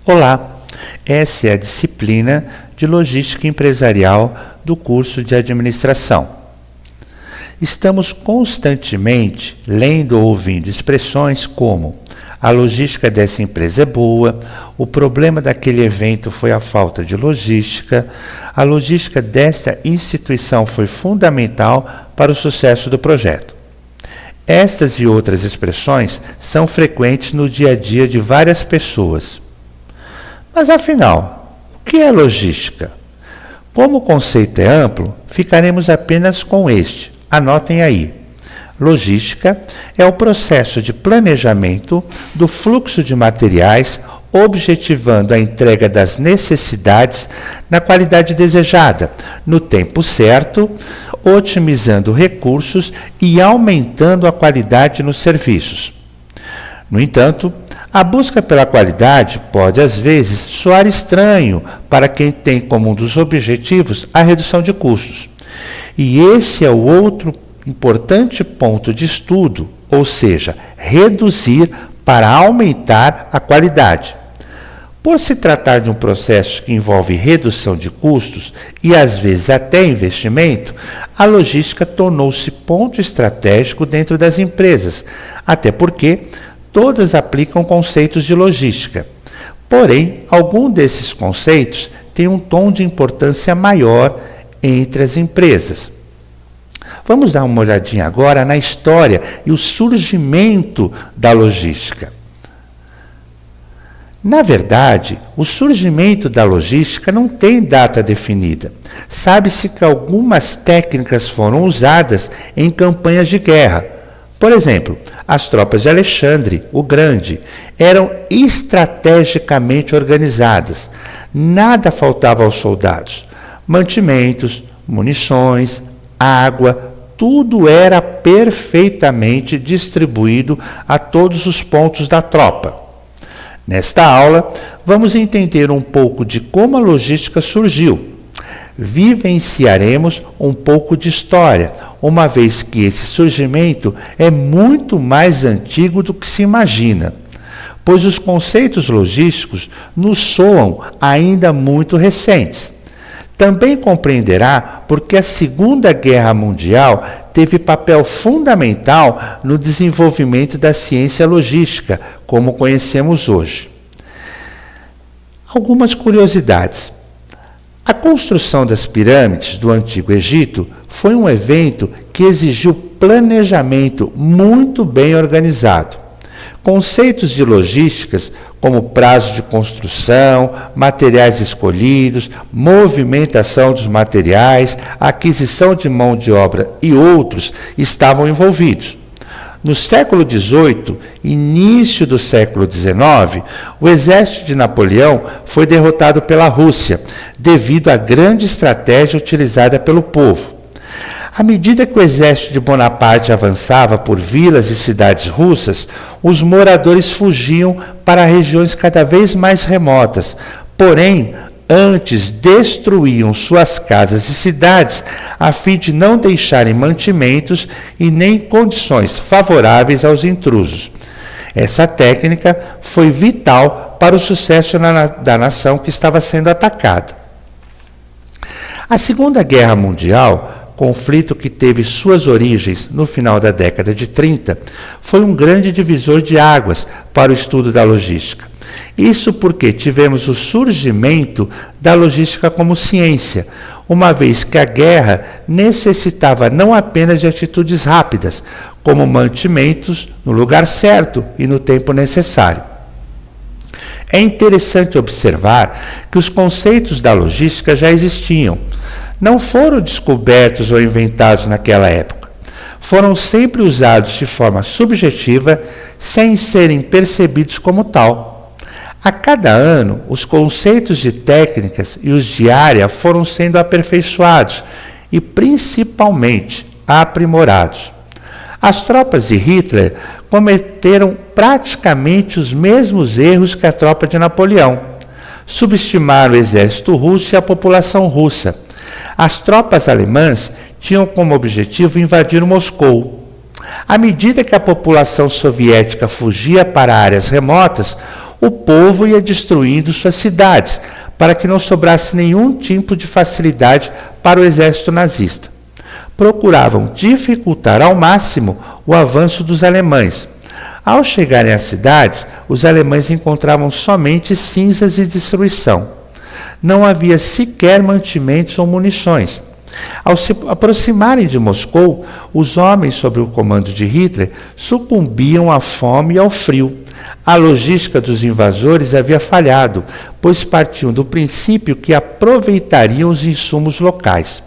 Olá, essa é a disciplina de Logística Empresarial do curso de Administração. Estamos constantemente lendo ou ouvindo expressões como a logística dessa empresa é boa, o problema daquele evento foi a falta de logística, a logística desta instituição foi fundamental para o sucesso do projeto. Estas e outras expressões são frequentes no dia a dia de várias pessoas. Mas afinal, o que é logística? Como o conceito é amplo, ficaremos apenas com este. Anotem aí. Logística é o processo de planejamento do fluxo de materiais, objetivando a entrega das necessidades na qualidade desejada, no tempo certo, otimizando recursos e aumentando a qualidade nos serviços. No entanto, a busca pela qualidade pode, às vezes, soar estranho para quem tem como um dos objetivos a redução de custos. E esse é o outro importante ponto de estudo, ou seja, reduzir para aumentar a qualidade. Por se tratar de um processo que envolve redução de custos e, às vezes, até investimento, a logística tornou-se ponto estratégico dentro das empresas, até porque todas aplicam conceitos de logística. Porém, algum desses conceitos tem um tom de importância maior entre as empresas. Vamos dar uma olhadinha agora na história e o surgimento da logística. Na verdade, o surgimento da logística não tem data definida. Sabe-se que algumas técnicas foram usadas em campanhas de guerra. Por exemplo, as tropas de Alexandre o Grande eram estrategicamente organizadas. Nada faltava aos soldados. Mantimentos, munições, água, tudo era perfeitamente distribuído a todos os pontos da tropa. Nesta aula, vamos entender um pouco de como a logística surgiu. Vivenciaremos um pouco de história, uma vez que esse surgimento é muito mais antigo do que se imagina, pois os conceitos logísticos nos soam ainda muito recentes. Também compreenderá porque a Segunda Guerra Mundial teve papel fundamental no desenvolvimento da ciência logística, como conhecemos hoje. Algumas curiosidades. A construção das pirâmides do Antigo Egito foi um evento que exigiu planejamento muito bem organizado. Conceitos de logísticas, como prazo de construção, materiais escolhidos, movimentação dos materiais, aquisição de mão de obra e outros, estavam envolvidos. No século XVIII, início do século XIX, o exército de Napoleão foi derrotado pela Rússia, devido à grande estratégia utilizada pelo povo. À medida que o exército de Bonaparte avançava por vilas e cidades russas, os moradores fugiam para regiões cada vez mais remotas. Porém, antes destruíam suas casas e cidades a fim de não deixarem mantimentos e nem condições favoráveis aos intrusos. Essa técnica foi vital para o sucesso da nação que estava sendo atacada. A Segunda Guerra Mundial, conflito que teve suas origens no final da década de 30, foi um grande divisor de águas para o estudo da logística. Isso porque tivemos o surgimento da logística como ciência, uma vez que a guerra necessitava não apenas de atitudes rápidas, como mantimentos no lugar certo e no tempo necessário. É interessante observar que os conceitos da logística já existiam. Não foram descobertos ou inventados naquela época. Foram sempre usados de forma subjetiva, sem serem percebidos como tal. A cada ano, os conceitos de técnicas e os de área foram sendo aperfeiçoados e, principalmente, aprimorados. As tropas de Hitler cometeram praticamente os mesmos erros que a tropa de Napoleão. Subestimaram o exército russo e a população russa. As tropas alemãs tinham como objetivo invadir Moscou. À medida que a população soviética fugia para áreas remotas, o povo ia destruindo suas cidades, para que não sobrasse nenhum tipo de facilidade para o exército nazista. Procuravam dificultar ao máximo o avanço dos alemães. Ao chegarem às cidades, os alemães encontravam somente cinzas e destruição. Não havia sequer mantimentos ou munições. Ao se aproximarem de Moscou, os homens sob o comando de Hitler sucumbiam à fome e ao frio. A logística dos invasores havia falhado, pois partiam do princípio que aproveitariam os insumos locais.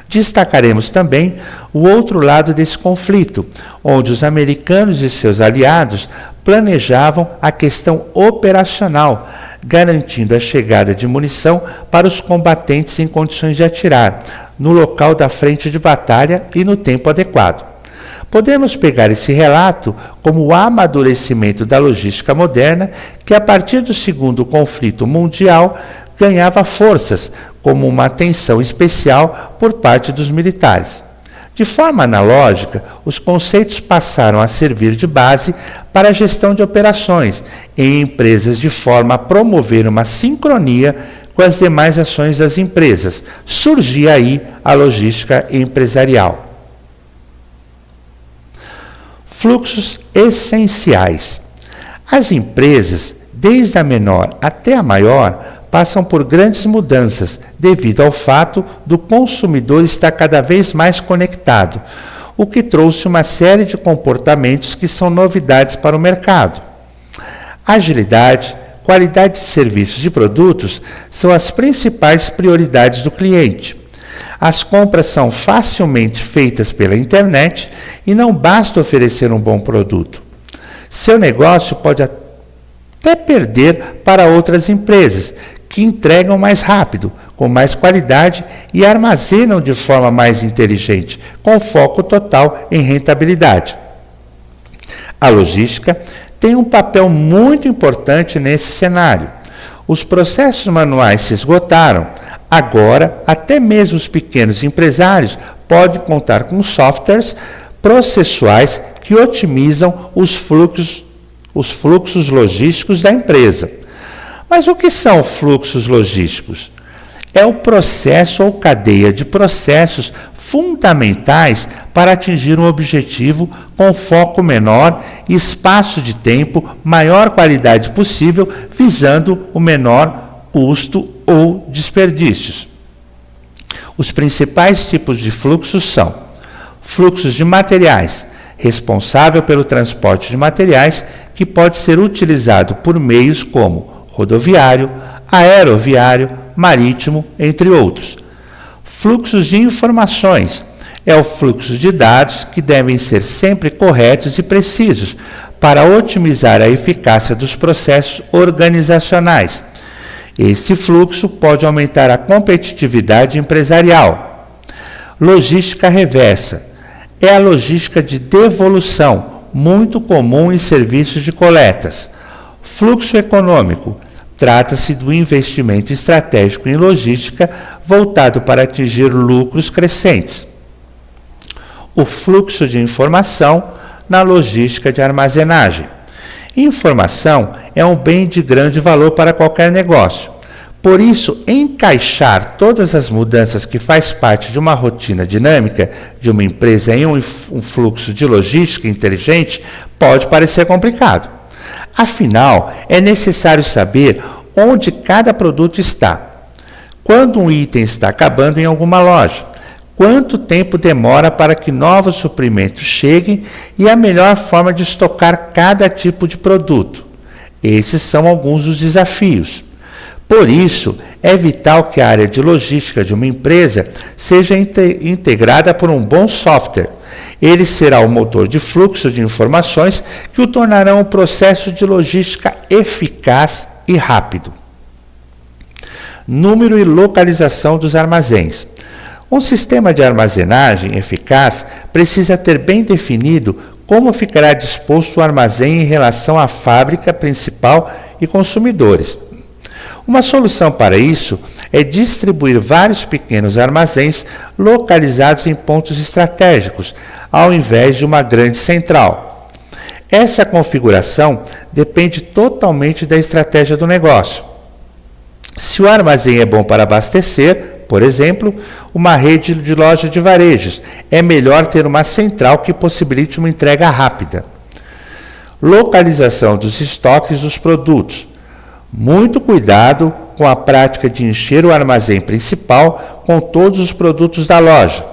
Destacaremos também o outro lado desse conflito, onde os americanos e seus aliados planejavam a questão operacional, garantindo a chegada de munição para os combatentes em condições de atirar, no local da frente de batalha e no tempo adequado. Podemos pegar esse relato como o amadurecimento da logística moderna, que a partir do segundo conflito mundial ganhava forças, como uma atenção especial por parte dos militares. De forma analógica, os conceitos passaram a servir de base para a gestão de operações em empresas, de forma a promover uma sincronia com as demais ações das empresas. Surgia aí a logística empresarial. Fluxos essenciais. As empresas, desde a menor até a maior, passam por grandes mudanças devido ao fato do consumidor estar cada vez mais conectado, o que trouxe uma série de comportamentos que são novidades para o mercado. Agilidade, qualidade de serviços e produtos são as principais prioridades do cliente. As compras são facilmente feitas pela internet e não basta oferecer um bom produto. Seu negócio pode até perder para outras empresas, que entregam mais rápido, com mais qualidade e armazenam de forma mais inteligente, com foco total em rentabilidade. A logística tem um papel muito importante nesse cenário. Os processos manuais se esgotaram. Agora, até mesmo os pequenos empresários podem contar com softwares processuais que otimizam os fluxos logísticos da empresa. Mas o que são fluxos logísticos? É o processo ou cadeia de processos fundamentais para atingir um objetivo com foco menor e espaço de tempo, maior qualidade possível, visando o menor custo ou desperdícios. Os principais tipos de fluxos são fluxos de materiais, responsável pelo transporte de materiais, que pode ser utilizado por meios como rodoviário, aeroviário, marítimo, entre outros. Fluxos de informações é o fluxo de dados que devem ser sempre corretos e precisos para otimizar a eficácia dos processos organizacionais. Esse fluxo pode aumentar a competitividade empresarial. Logística reversa é a logística de devolução, muito comum em serviços de coletas. Fluxo econômico trata-se do investimento estratégico em logística voltado para atingir lucros crescentes. O fluxo de informação na logística de armazenagem. Informação é um bem de grande valor para qualquer negócio. Por isso, encaixar todas as mudanças que faz parte de uma rotina dinâmica de uma empresa em um fluxo de logística inteligente pode parecer complicado. Afinal, é necessário saber onde cada produto está, quando um item está acabando em alguma loja, quanto tempo demora para que novos suprimentos cheguem e a melhor forma de estocar cada tipo de produto. Esses são alguns dos desafios. Por isso, é vital que a área de logística de uma empresa seja integrada por um bom software. Ele será o motor de fluxo de informações que o tornarão um processo de logística eficaz e rápido. Número e localização dos armazéns. Um sistema de armazenagem eficaz precisa ter bem definido como ficará disposto o armazém em relação à fábrica principal e consumidores. Uma solução para isso é distribuir vários pequenos armazéns localizados em pontos estratégicos, ao invés de uma grande central. Essa configuração depende totalmente da estratégia do negócio. Se o armazém é bom para abastecer, por exemplo, uma rede de loja de varejos, é melhor ter uma central que possibilite uma entrega rápida. Localização dos estoques dos produtos. Muito cuidado com a prática de encher o armazém principal com todos os produtos da loja.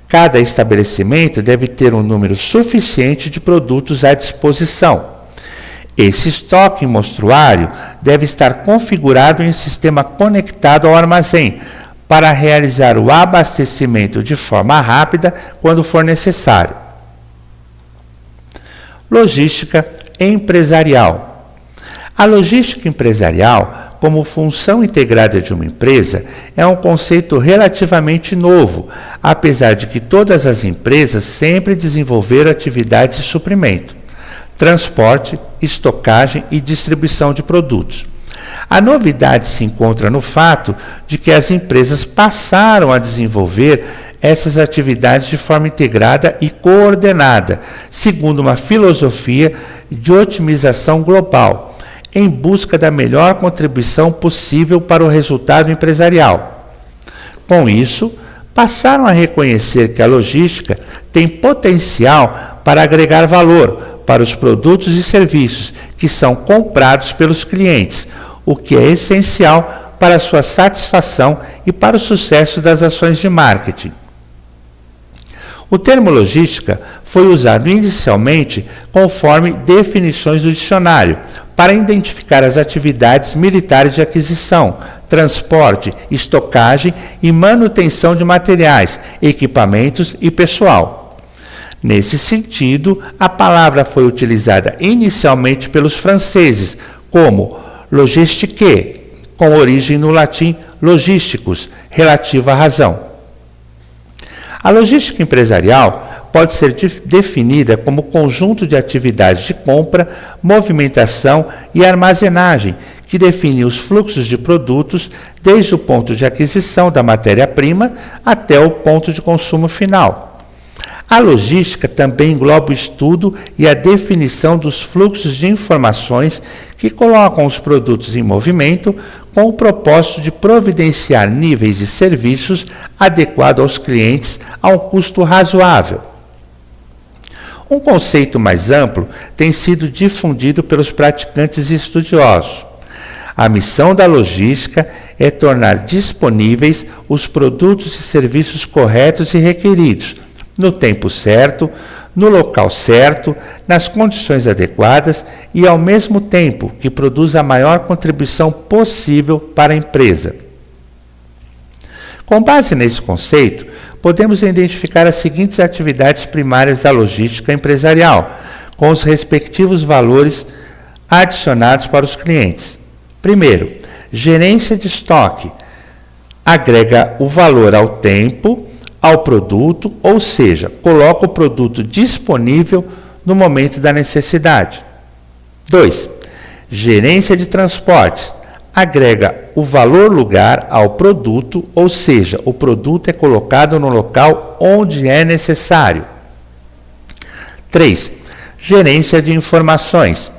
Cada estabelecimento deve ter um número suficiente de produtos à disposição. Esse estoque monstruário deve estar configurado em um sistema conectado ao armazém para realizar o abastecimento de forma rápida quando for necessário. Logística empresarial. A logística empresarial, como função integrada de uma empresa, é um conceito relativamente novo, apesar de que todas as empresas sempre desenvolveram atividades de suprimento, transporte, estocagem e distribuição de produtos. A novidade se encontra no fato de que as empresas passaram a desenvolver essas atividades de forma integrada e coordenada, segundo uma filosofia de otimização global, em busca da melhor contribuição possível para o resultado empresarial. Com isso, passaram a reconhecer que a logística tem potencial para agregar valor para os produtos e serviços que são comprados pelos clientes, o que é essencial para a sua satisfação e para o sucesso das ações de marketing. O termo logística foi usado inicialmente conforme definições do dicionário, para identificar as atividades militares de aquisição, transporte, estocagem e manutenção de materiais, equipamentos e pessoal. Nesse sentido, a palavra foi utilizada inicialmente pelos franceses como logistique, com origem no latim logísticos, relativa à razão. A logística empresarial pode ser definida como conjunto de atividades de compra, movimentação e armazenagem, que define os fluxos de produtos desde o ponto de aquisição da matéria-prima até o ponto de consumo final. A logística também engloba o estudo e a definição dos fluxos de informações que colocam os produtos em movimento com o propósito de providenciar níveis de serviços adequados aos clientes a um custo razoável. Um conceito mais amplo tem sido difundido pelos praticantes e estudiosos. A missão da logística é tornar disponíveis os produtos e serviços corretos e requeridos, no tempo certo, no local certo, nas condições adequadas e ao mesmo tempo que produza a maior contribuição possível para a empresa. Com base nesse conceito, podemos identificar as seguintes atividades primárias da logística empresarial, com os respectivos valores adicionados para os clientes. Primeiro, gerência de estoque. Agrega o valor ao tempo, ao produto, ou seja, coloca o produto disponível no momento da necessidade. 2. Gerência de transportes. Agrega o valor lugar ao produto, ou seja, o produto é colocado no local onde é necessário. 3. Gerência de informações.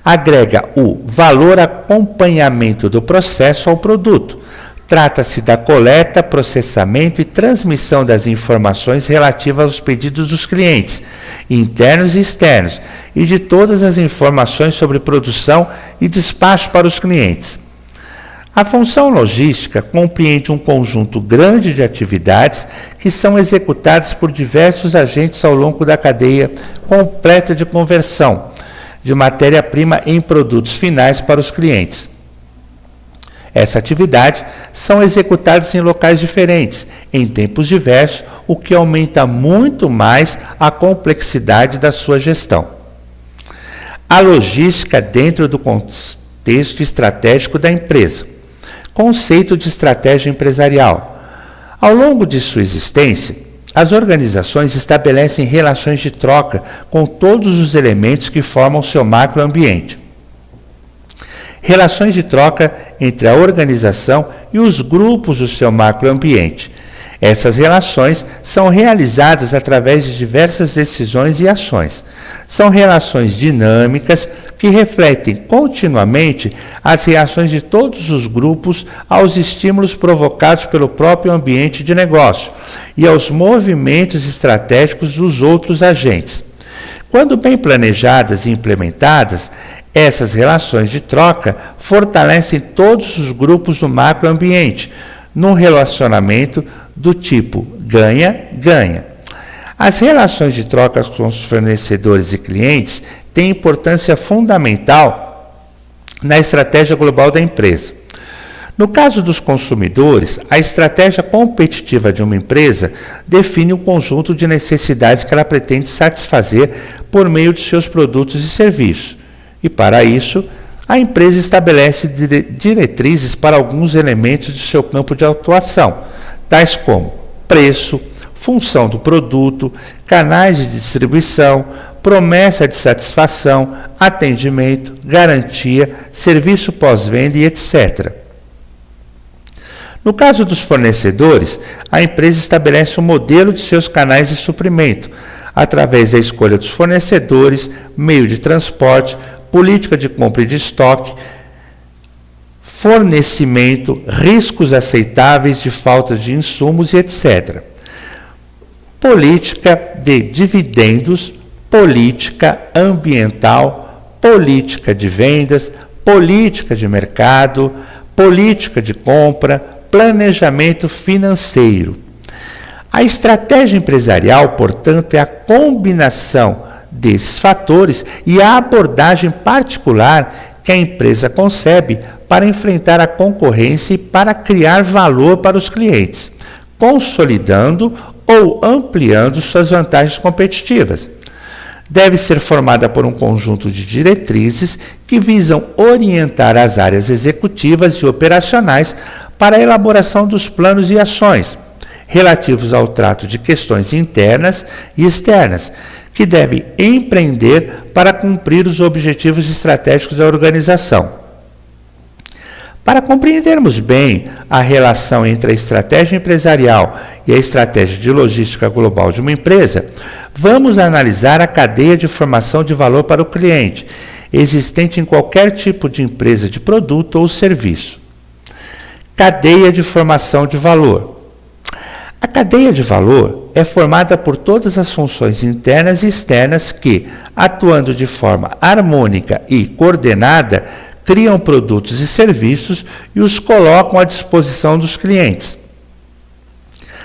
Agrega o valor acompanhamento do processo ao produto. Trata-se da coleta, processamento e transmissão das informações relativas aos pedidos dos clientes, internos e externos, e de todas as informações sobre produção e despacho para os clientes. A função logística compreende um conjunto grande de atividades que são executadas por diversos agentes ao longo da cadeia completa de conversão de matéria-prima em produtos finais para os clientes. Essa atividade são executadas em locais diferentes, em tempos diversos, o que aumenta muito mais a complexidade da sua gestão. A logística dentro do contexto estratégico da empresa. Conceito de estratégia empresarial. Ao longo de sua existência, as organizações estabelecem relações de troca com todos os elementos que formam seu macroambiente. Relações de troca entre a organização e os grupos do seu macroambiente. Essas relações são realizadas através de diversas decisões e ações. São relações dinâmicas que refletem continuamente as reações de todos os grupos aos estímulos provocados pelo próprio ambiente de negócio e aos movimentos estratégicos dos outros agentes. Quando bem planejadas e implementadas, essas relações de troca fortalecem todos os grupos do macroambiente, num relacionamento do tipo ganha-ganha. As relações de troca com os fornecedores e clientes têm importância fundamental na estratégia global da empresa. No caso dos consumidores, a estratégia competitiva de uma empresa define o conjunto de necessidades que ela pretende satisfazer por meio de seus produtos e serviços. E, para isso, a empresa estabelece diretrizes para alguns elementos de seu campo de atuação, tais como preço, função do produto, canais de distribuição, promessa de satisfação, atendimento, garantia, serviço pós-venda e etc. No caso dos fornecedores, a empresa estabelece um modelo de seus canais de suprimento, através da escolha dos fornecedores, meio de transporte, política de compra e de estoque, fornecimento, riscos aceitáveis de falta de insumos e etc. Política de dividendos, política ambiental, política de vendas, política de mercado, política de compra, planejamento financeiro. A estratégia empresarial, portanto, é a combinação desses fatores e a abordagem particular que a empresa concebe para enfrentar a concorrência e para criar valor para os clientes, consolidando ou ampliando suas vantagens competitivas. Deve ser formada por um conjunto de diretrizes que visam orientar as áreas executivas e operacionais para a elaboração dos planos e ações relativos ao trato de questões internas e externas, que devem empreender para cumprir os objetivos estratégicos da organização. Para compreendermos bem a relação entre a estratégia empresarial e a estratégia de logística global de uma empresa, vamos analisar a cadeia de formação de valor para o cliente, existente em qualquer tipo de empresa de produto ou serviço. Cadeia de formação de valor. A cadeia de valor é formada por todas as funções internas e externas que, atuando de forma harmônica e coordenada, criam produtos e serviços e os colocam à disposição dos clientes.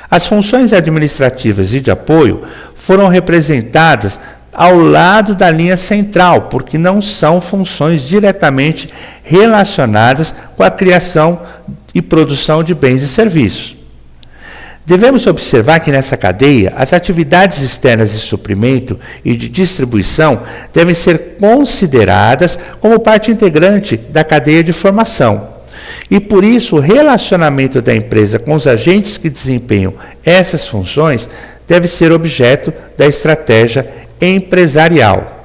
As funções administrativas e de apoio foram representadas ao lado da linha central, porque não são funções diretamente relacionadas com a criação e produção de bens e serviços. Devemos observar que nessa cadeia, as atividades externas de suprimento e de distribuição devem ser consideradas como parte integrante da cadeia de formação. E por isso, o relacionamento da empresa com os agentes que desempenham essas funções deve ser objeto da estratégia empresarial.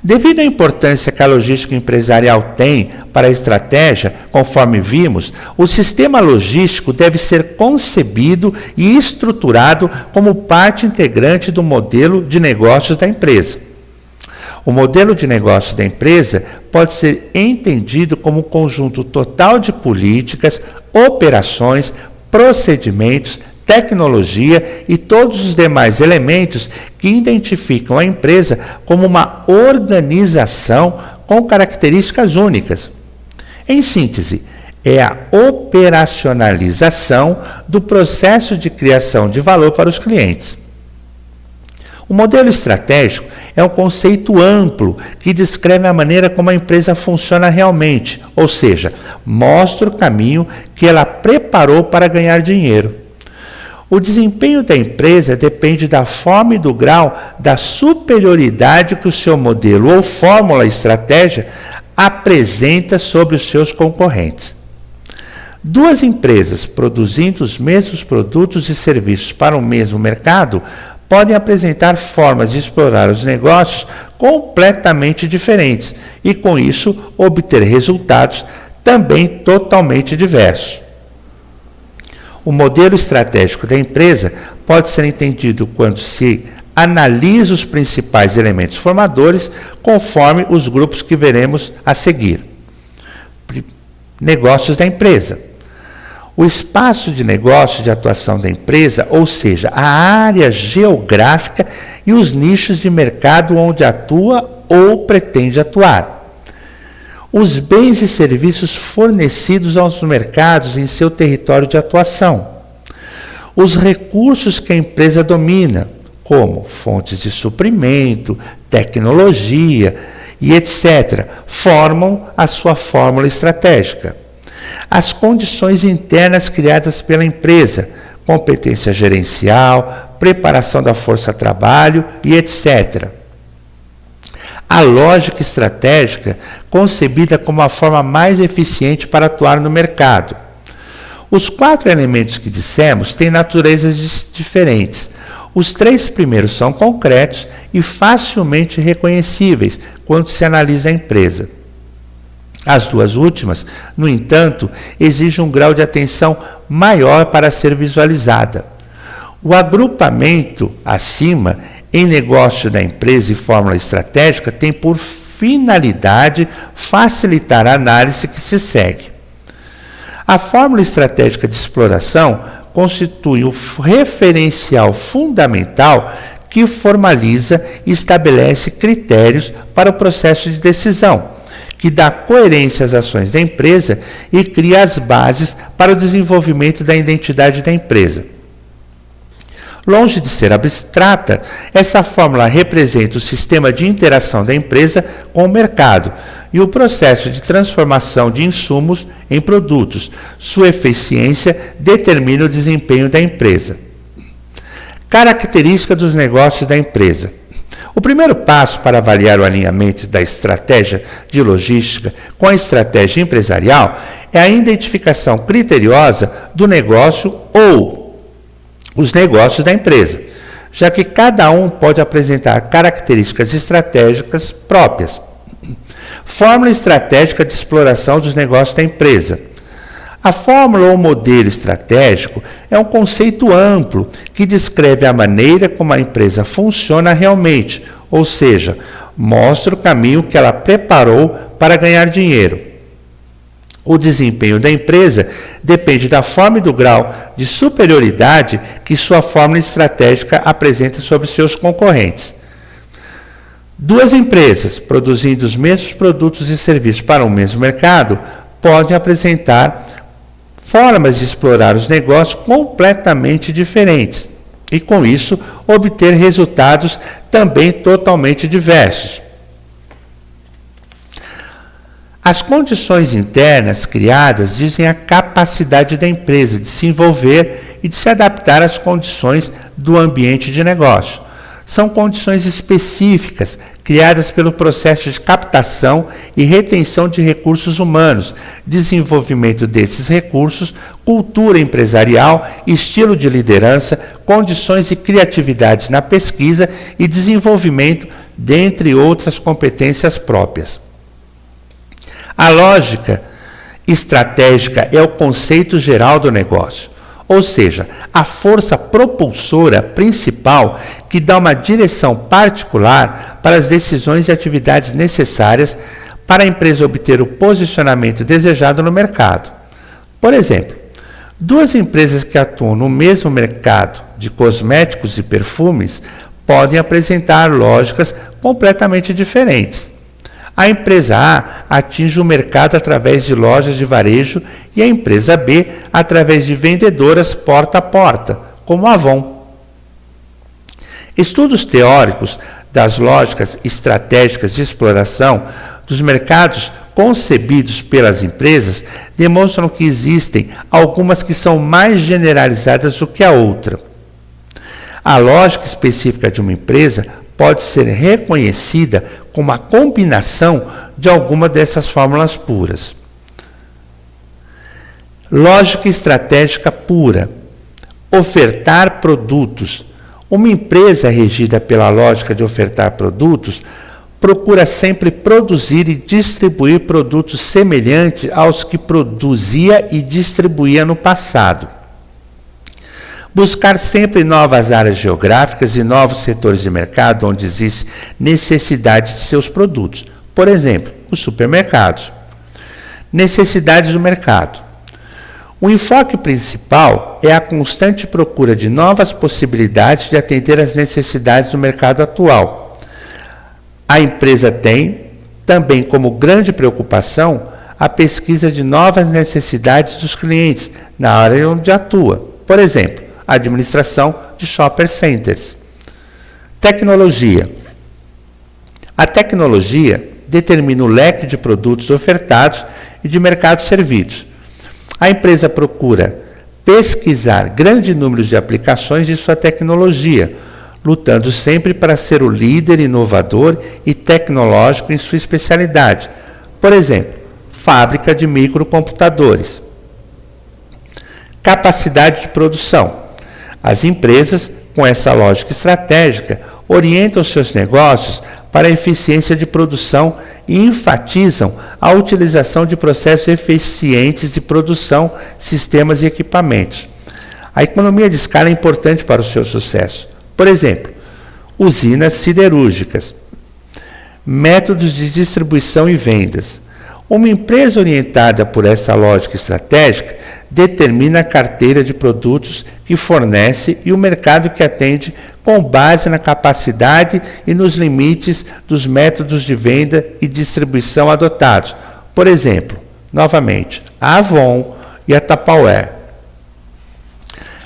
Devido à importância que a logística empresarial tem para a estratégia, conforme vimos, o sistema logístico deve ser concebido e estruturado como parte integrante do modelo de negócios da empresa. O modelo de negócios da empresa pode ser entendido como um conjunto total de políticas, operações, procedimentos, tecnologia e todos os demais elementos que identificam a empresa como uma organização com características únicas. Em síntese, é a operacionalização do processo de criação de valor para os clientes. O modelo estratégico é um conceito amplo que descreve a maneira como a empresa funciona realmente, ou seja, mostra o caminho que ela preparou para ganhar dinheiro. O desempenho da empresa depende da forma e do grau da superioridade que o seu modelo ou fórmula estratégia apresenta sobre os seus concorrentes. Duas empresas produzindo os mesmos produtos e serviços para o mesmo mercado podem apresentar formas de explorar os negócios completamente diferentes e, com isso, obter resultados também totalmente diversos. O modelo estratégico da empresa pode ser entendido quando se analisa os principais elementos formadores conforme os grupos que veremos a seguir. Negócios da empresa. O espaço de negócio de atuação da empresa, ou seja, a área geográfica e os nichos de mercado onde atua ou pretende atuar. Os bens e serviços fornecidos aos mercados em seu território de atuação. Os recursos que a empresa domina, como fontes de suprimento, tecnologia e etc., formam a sua fórmula estratégica. As condições internas criadas pela empresa, competência gerencial, preparação da força-trabalho e etc. A lógica estratégica, concebida como a forma mais eficiente para atuar no mercado. Os 4 elementos que dissemos têm naturezas diferentes. Os 3 primeiros são concretos e facilmente reconhecíveis quando se analisa a empresa. As 2 últimas, no entanto, exigem um grau de atenção maior para ser visualizada. O agrupamento acima em negócio da empresa e fórmula estratégica tem por finalidade facilitar a análise que se segue. A fórmula estratégica de exploração constitui o referencial fundamental que formaliza e estabelece critérios para o processo de decisão, que dá coerência às ações da empresa e cria as bases para o desenvolvimento da identidade da empresa. Longe de ser abstrata, essa fórmula representa o sistema de interação da empresa com o mercado e o processo de transformação de insumos em produtos. Sua eficiência determina o desempenho da empresa. Característica dos negócios da empresa. O primeiro passo para avaliar o alinhamento da estratégia de logística com a estratégia empresarial é a identificação criteriosa do negócio ou os negócios da empresa, já que cada um pode apresentar características estratégicas próprias. Fórmula estratégica de exploração dos negócios da empresa. A fórmula ou modelo estratégico é um conceito amplo que descreve a maneira como a empresa funciona realmente, ou seja, mostra o caminho que ela preparou para ganhar dinheiro. O desempenho da empresa depende da forma e do grau de superioridade que sua fórmula estratégica apresenta sobre seus concorrentes. 2 empresas produzindo os mesmos produtos e serviços para o mesmo mercado podem apresentar formas de explorar os negócios completamente diferentes e, com isso, obter resultados também totalmente diversos. As condições internas criadas dizem a capacidade da empresa de se envolver e de se adaptar às condições do ambiente de negócio. São condições específicas criadas pelo processo de captação e retenção de recursos humanos, desenvolvimento desses recursos, cultura empresarial, estilo de liderança, condições e criatividades na pesquisa e desenvolvimento, dentre outras competências próprias. A lógica estratégica é o conceito geral do negócio, ou seja, a força propulsora principal que dá uma direção particular para as decisões e atividades necessárias para a empresa obter o posicionamento desejado no mercado. Por exemplo, 2 empresas que atuam no mesmo mercado de cosméticos e perfumes podem apresentar lógicas completamente diferentes. A empresa A atinge o mercado através de lojas de varejo e a empresa B através de vendedoras porta a porta, como a Avon. Estudos teóricos das lógicas estratégicas de exploração dos mercados concebidos pelas empresas demonstram que existem algumas que são mais generalizadas do que a outra. A lógica específica de uma empresa pode ser reconhecida como a combinação de alguma dessas fórmulas puras. Lógica estratégica pura. Ofertar produtos. Uma empresa regida pela lógica de ofertar produtos procura sempre produzir e distribuir produtos semelhantes aos que produzia e distribuía no passado. Buscar sempre novas áreas geográficas e novos setores de mercado onde existe necessidade de seus produtos. Por exemplo, os supermercados. Necessidades do mercado. O enfoque principal é a constante procura de novas possibilidades de atender às necessidades do mercado atual. A empresa tem, também como grande preocupação, a pesquisa de novas necessidades dos clientes na área onde atua. Por exemplo, a administração de shopping centers. Tecnologia. A tecnologia determina o leque de produtos ofertados e de mercados servidos. A empresa procura pesquisar grande número de aplicações de sua tecnologia, lutando sempre para ser o líder inovador e tecnológico em sua especialidade. Por exemplo, fábrica de microcomputadores. Capacidade de produção. As empresas, com essa lógica estratégica, orientam seus negócios para a eficiência de produção e enfatizam a utilização de processos eficientes de produção, sistemas e equipamentos. A economia de escala é importante para o seu sucesso. Por exemplo, usinas siderúrgicas, métodos de distribuição e vendas. Uma empresa orientada por essa lógica estratégica determina a carteira de produtos que fornece e o mercado que atende com base na capacidade e nos limites dos métodos de venda e distribuição adotados. Por exemplo, novamente, a Avon e a Tupperware.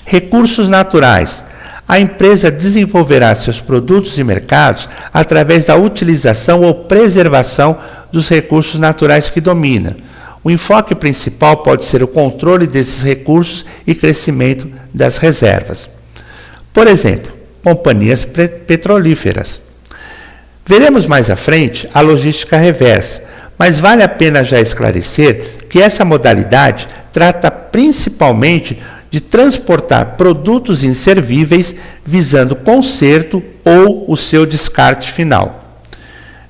Recursos naturais. A empresa desenvolverá seus produtos e mercados através da utilização ou preservação dos recursos naturais que domina. O enfoque principal pode ser o controle desses recursos e crescimento das reservas. Por exemplo, companhias petrolíferas. Veremos mais à frente a logística reversa, mas vale a pena já esclarecer que essa modalidade trata principalmente de transportar produtos inservíveis visando conserto ou o seu descarte final.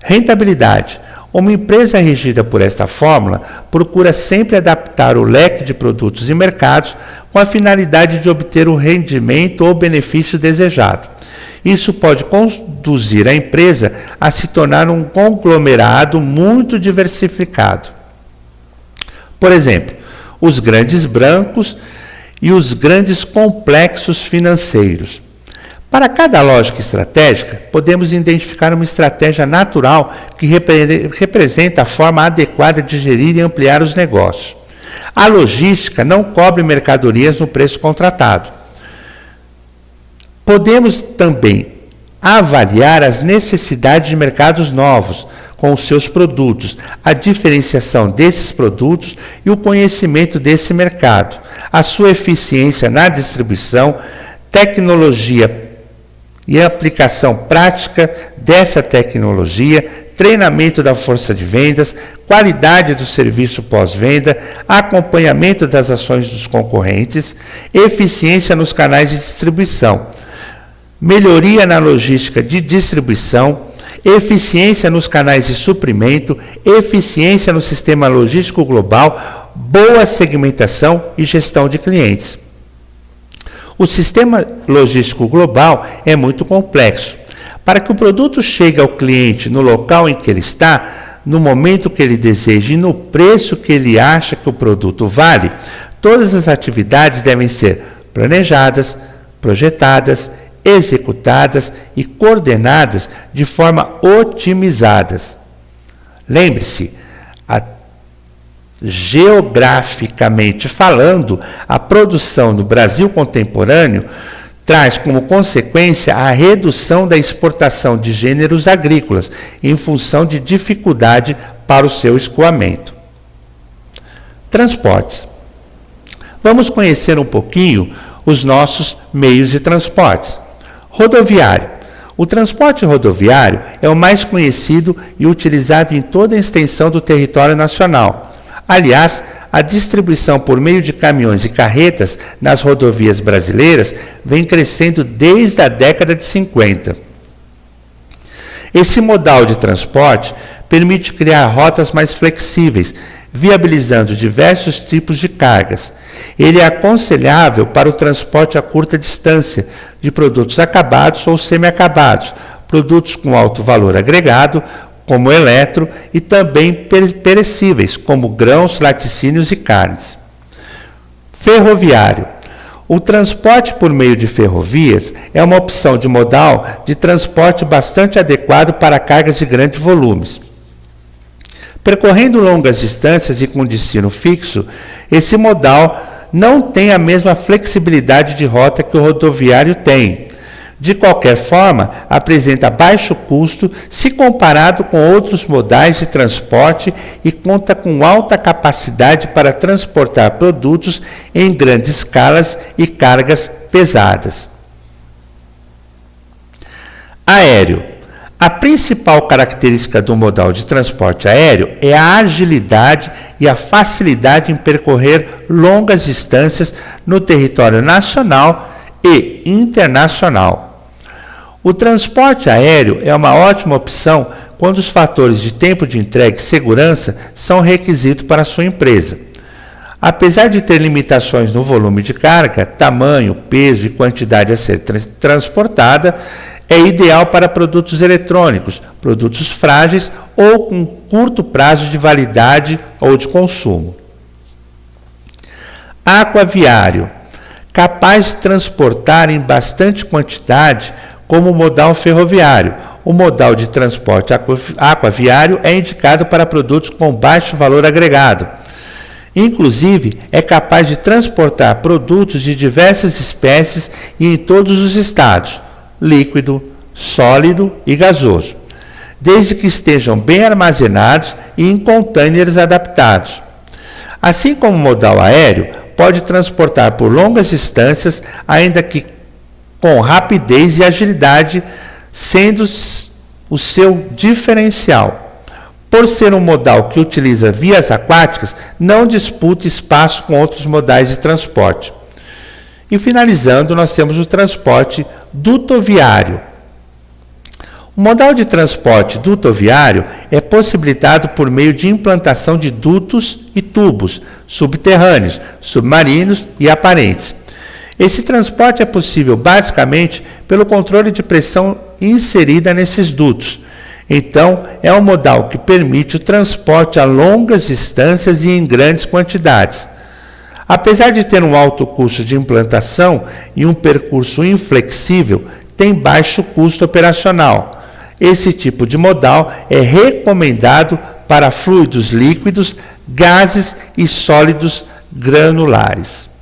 Rentabilidade. Uma empresa regida por esta fórmula procura sempre adaptar o leque de produtos e mercados com a finalidade de obter o rendimento ou benefício desejado. Isso pode conduzir a empresa a se tornar um conglomerado muito diversificado. Por exemplo, os grandes bancos e os grandes complexos financeiros. Para cada lógica estratégica, podemos identificar uma estratégia natural que representa a forma adequada de gerir e ampliar os negócios. A logística não cobre mercadorias no preço contratado. Podemos também avaliar as necessidades de mercados novos com os seus produtos, a diferenciação desses produtos e o conhecimento desse mercado, a sua eficiência na distribuição, tecnologia e aplicação prática dessa tecnologia, treinamento da força de vendas, qualidade do serviço pós-venda, acompanhamento das ações dos concorrentes, eficiência nos canais de distribuição, melhoria na logística de distribuição, eficiência nos canais de suprimento, eficiência no sistema logístico global, boa segmentação e gestão de clientes. O sistema logístico global é muito complexo. Para que o produto chegue ao cliente no local em que ele está, no momento que ele deseja e no preço que ele acha que o produto vale, todas as atividades devem ser planejadas, projetadas, executadas e coordenadas de forma otimizadas. Lembre-se, geograficamente falando, a produção no Brasil contemporâneo traz como consequência a redução da exportação de gêneros agrícolas em função de dificuldade para o seu escoamento. Transportes. Vamos conhecer um pouquinho os nossos meios de transportes. Rodoviário. O transporte rodoviário é o mais conhecido e utilizado em toda a extensão do território nacional. Aliás, a distribuição por meio de caminhões e carretas nas rodovias brasileiras vem crescendo desde a década de 50. Esse modal de transporte permite criar rotas mais flexíveis, viabilizando diversos tipos de cargas. Ele é aconselhável para o transporte a curta distância de produtos acabados ou semi-acabados, produtos com alto valor agregado, como eletro, e também perecíveis, como grãos, laticínios e carnes. Ferroviário. O transporte por meio de ferrovias é uma opção de modal de transporte bastante adequado para cargas de grandes volumes. Percorrendo longas distâncias e com destino fixo, esse modal não tem a mesma flexibilidade de rota que o rodoviário tem. De qualquer forma, apresenta baixo custo se comparado com outros modais de transporte e conta com alta capacidade para transportar produtos em grandes escalas e cargas pesadas. Aéreo. A principal característica do modal de transporte aéreo é a agilidade e a facilidade em percorrer longas distâncias no território nacional e internacional. O transporte aéreo é uma ótima opção quando os fatores de tempo de entrega e segurança são requisitos para a sua empresa. Apesar de ter limitações no volume de carga, tamanho, peso e quantidade a ser transportada, é ideal para produtos eletrônicos, produtos frágeis ou com curto prazo de validade ou de consumo. Aquaviário. Capaz de transportar em bastante quantidade, como o modal ferroviário. O modal de transporte aquaviário é indicado para produtos com baixo valor agregado. Inclusive, é capaz de transportar produtos de diversas espécies e em todos os estados, líquido, sólido e gasoso, desde que estejam bem armazenados e em contêineres adaptados. Assim como o modal aéreo, pode transportar por longas distâncias, ainda que com rapidez e agilidade, sendo o seu diferencial. Por ser um modal que utiliza vias aquáticas, não disputa espaço com outros modais de transporte. E finalizando, nós temos o transporte dutoviário. O modal de transporte dutoviário é possibilitado por meio de implantação de dutos e tubos subterrâneos, submarinos e aparentes. Esse transporte é possível basicamente pelo controle de pressão inserida nesses dutos. Então, é um modal que permite o transporte a longas distâncias e em grandes quantidades. Apesar de ter um alto custo de implantação e um percurso inflexível, tem baixo custo operacional. Esse tipo de modal é recomendado para fluidos líquidos, gases e sólidos granulares.